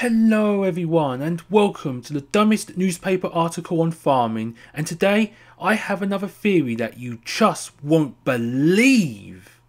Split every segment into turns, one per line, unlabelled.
Hello everyone and welcome to the dumbest newspaper article on farming, and today I have another theory that you just won't believe.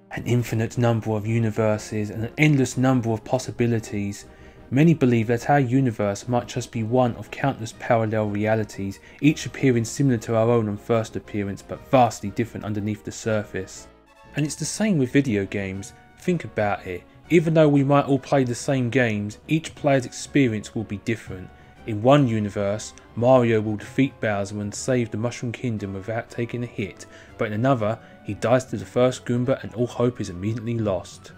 An infinite number of universes and an endless number of possibilities. Many believe that our universe might just be one of countless parallel realities, each appearing similar to our own on first appearance but vastly different underneath the surface. And it's the same with video games. Think about it. Even though we might all play the same games, each player's experience will be different. In one universe, Mario will defeat Bowser and save the Mushroom Kingdom without taking a hit, but in another, he dies to the first Goomba and all hope is immediately lost.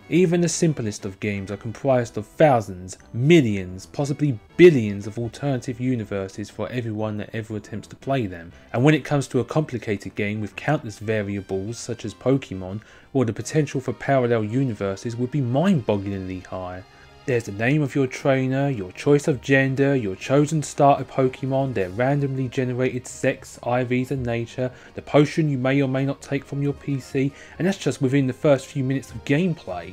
Even the simplest of games are comprised of thousands, millions, possibly billions of alternative universes for everyone that ever attempts to play them. And when it comes to a complicated game with countless variables such as Pokémon, well, the potential for parallel universes would be mind-bogglingly high. There's the name of your trainer, your choice of gender, your chosen starter Pokemon, their randomly generated sex, IVs and nature, the potion you may or may not take from your PC, and that's just within the first few minutes of gameplay.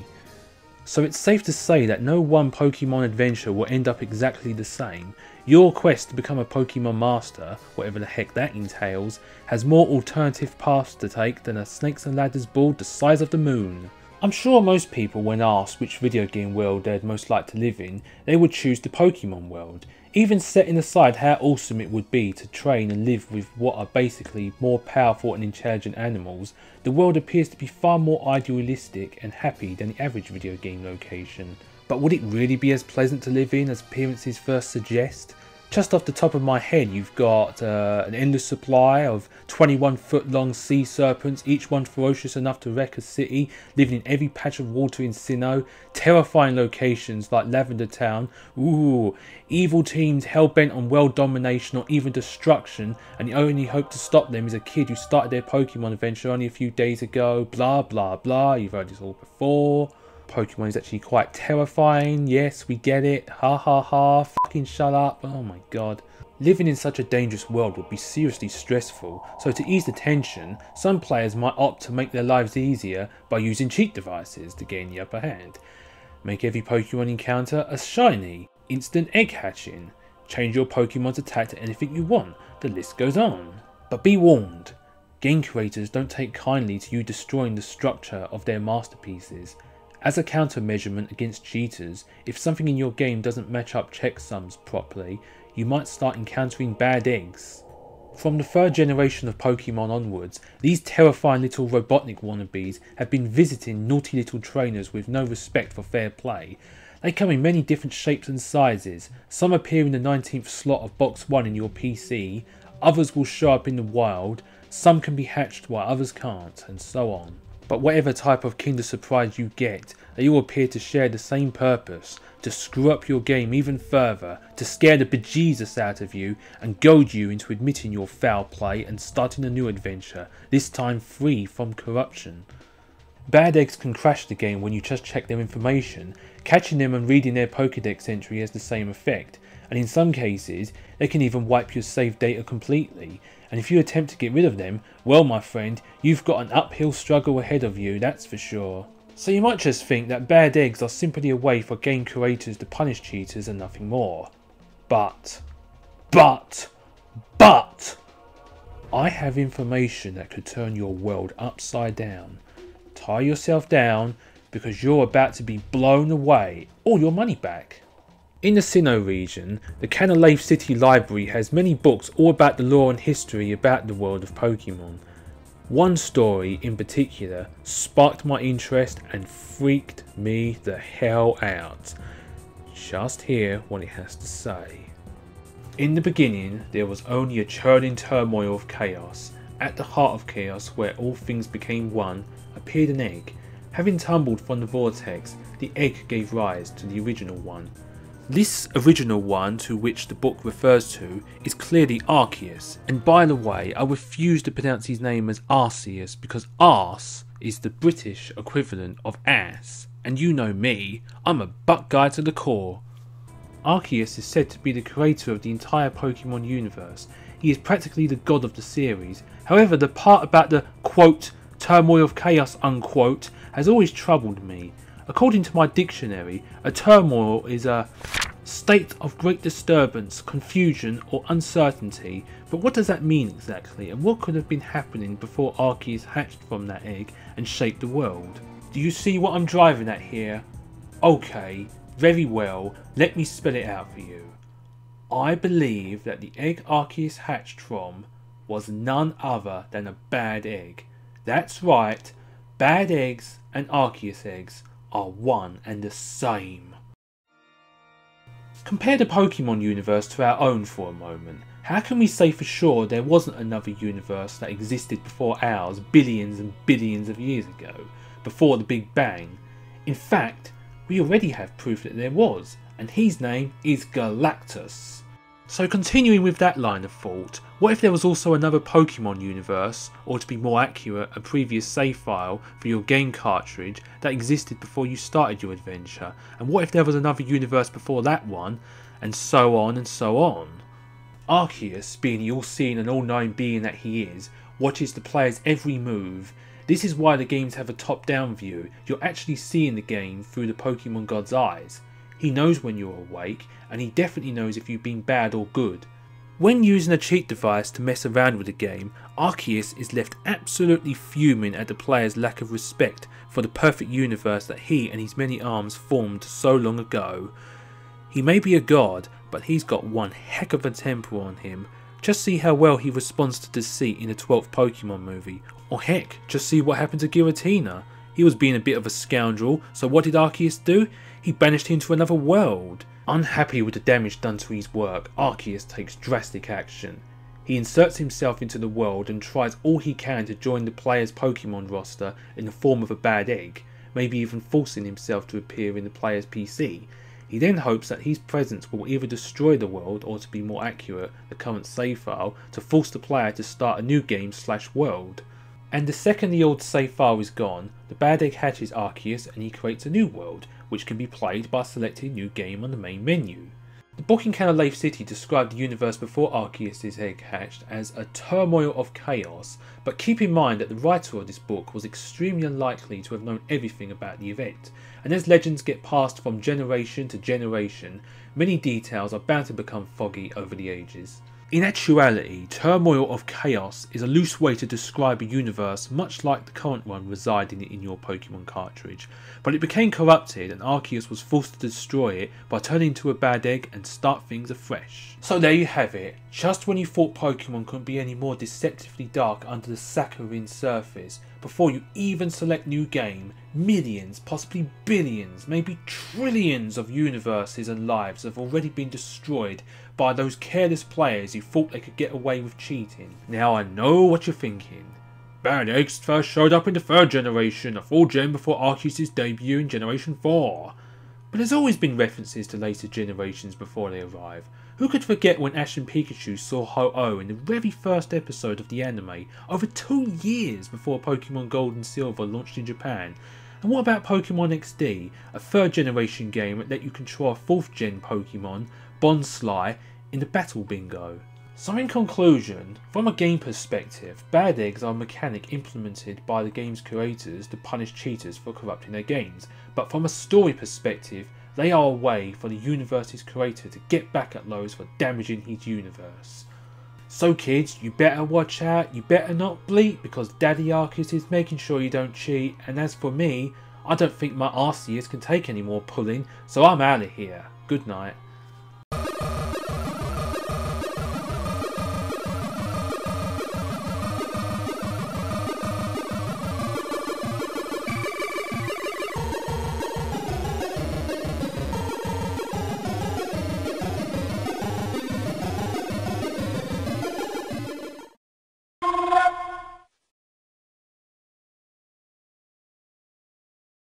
So it's safe to say that no one Pokemon adventure will end up exactly the same. Your quest to become a Pokemon Master, whatever the heck that entails, has more alternative paths to take than a Snakes and Ladders board the size of the moon. I'm sure most people, when asked which video game world they'd most like to live in, they would choose the Pokemon world. Even setting aside how awesome it would be to train and live with what are basically more powerful and intelligent animals, the world appears to be far more idealistic and happy than the average video game location. But would it really be as pleasant to live in as appearances first suggest? Just off the top of my head, you've got an endless supply of 21-foot long sea serpents, each one ferocious enough to wreck a city, living in every patch of water in Sinnoh, terrifying locations like Lavender Town, evil teams hell-bent on world domination or even destruction, and the only hope to stop them is a kid who started their Pokemon adventure only a few days ago, blah blah blah, you've heard this all before. Pokemon is actually quite terrifying, yes we get it, ha ha ha, fucking shut up, oh my god. Living in such a dangerous world would be seriously stressful, so to ease the tension, some players might opt to make their lives easier by using cheat devices to gain the upper hand. Make every Pokemon encounter a shiny, instant egg hatching, change your Pokemon's attack to anything you want, the list goes on. But be warned, game creators don't take kindly to you destroying the structure of their masterpieces. As a counter-measurement against cheaters, if something in your game doesn't match up checksums properly, you might start encountering bad eggs. From the third generation of Pokemon onwards, these terrifying little Robotnik wannabes have been visiting naughty little trainers with no respect for fair play. They come in many different shapes and sizes, some appear in the 19th slot of box 1 in your PC, others will show up in the wild, some can be hatched while others can't, and so on. But whatever type of Kinder Surprise you get, they all appear to share the same purpose, to screw up your game even further, to scare the bejesus out of you and goad you into admitting your foul play and starting a new adventure, this time free from corruption. Bad eggs can crash the game when you just check their information. Catching them and reading their Pokédex entry has the same effect, and in some cases they can even wipe your save data completely. And if you attempt to get rid of them, well my friend, you've got an uphill struggle ahead of you, that's for sure. So you might just think that bad eggs are simply a way for game creators to punish cheaters and nothing more. But, I have information that could turn your world upside down. Tie yourself down, because you're about to be blown away, or your money back. In the Sinnoh region, the Canalave City Library has many books all about the lore and history about the world of Pokemon. One story in particular sparked my interest and freaked me the hell out. Just hear what it has to say. In the beginning, there was only a churning turmoil of chaos. At the heart of chaos, where all things became one, appeared an egg. Having tumbled from the vortex, the egg gave rise to the original one. This original one to which the book refers to is clearly Arceus, and by the way I refuse to pronounce his name as Arceus because arse is the British equivalent of ass, and you know me, I'm a butt guy to the core. Arceus is said to be the creator of the entire Pokemon universe. He is practically the god of the series. However, the part about the quote turmoil of chaos unquote has always troubled me. According to my dictionary, a turmoil is a state of great disturbance, confusion or uncertainty. But what does that mean exactly, and what could have been happening before Arceus hatched from that egg and shaped the world? Do you see what I'm driving at here? Okay, very well, let me spell it out for you. I believe that the egg Arceus hatched from was none other than a bad egg. That's right, bad eggs and Arceus eggs are one and the same. Compare the Pokemon universe to our own for a moment. How can we say for sure there wasn't another universe that existed before ours billions and billions of years ago, before the Big Bang? In fact, we already have proof that there was, and his name is Galactus. So continuing with that line of thought, what if there was also another Pokemon universe, or to be more accurate, a previous save file for your game cartridge that existed before you started your adventure, and what if there was another universe before that one, and so on and so on? Arceus, being the all-seeing and all-knowing being that he is, watches the player's every move. This is why the games have a top-down view. You're actually seeing the game through the Pokemon God's eyes. He knows when you're awake, and he definitely knows if you've been bad or good. When using a cheat device to mess around with the game, Arceus is left absolutely fuming at the player's lack of respect for the perfect universe that he and his many arms formed so long ago. He may be a god, but he's got one heck of a temper on him. Just see how well he responds to deceit in the 12th Pokemon movie. Or heck, just see what happened to Giratina. He was being a bit of a scoundrel, so what did Arceus do? He banished him to another world. Unhappy with the damage done to his work, Arceus takes drastic action. He inserts himself into the world and tries all he can to join the player's Pokemon roster in the form of a bad egg, maybe even forcing himself to appear in the player's PC. He then hopes that his presence will either destroy the world, or to be more accurate, the current save file, to force the player to start a new game/world. And the second the old save file is gone, the bad egg hatches Arceus and he creates a new world, which can be played by selecting new game on the main menu. The book in Canalave City described the universe before Arceus' egg hatched as a turmoil of chaos, but keep in mind that the writer of this book was extremely unlikely to have known everything about the event, and as legends get passed from generation to generation, many details are bound to become foggy over the ages. In actuality, turmoil of chaos is a loose way to describe a universe much like the current one residing in your Pokemon cartridge, but it became corrupted and Arceus was forced to destroy it by turning into a bad egg and start things afresh. So there you have it. Just when you thought Pokemon couldn't be any more deceptively dark under the saccharine surface, before you even select new game, millions, possibly billions, maybe trillions of universes and lives have already been destroyed by those careless players who thought they could get away with cheating. Now I know what you're thinking. Bad eggs first showed up in the 3rd generation, a full gen before Arceus' debut in Generation 4. But there's always been references to later generations before they arrive. Who could forget when Ash and Pikachu saw Ho-Oh in the very first episode of the anime, over 2 years before Pokemon Gold and Silver launched in Japan? And what about Pokemon XD, a 3rd generation game that let you control a 4th gen Pokemon, Bonsly, in the Battle Bingo? So in conclusion, from a game perspective, bad eggs are a mechanic implemented by the game's creators to punish cheaters for corrupting their games, but from a story perspective, they are a way for the universe's creator to get back at those for damaging his universe. So kids, you better watch out, you better not bleep, because Daddy Arceus is making sure you don't cheat, and as for me, I don't think my Arceus can take any more pulling, so I'm out of here. Good night.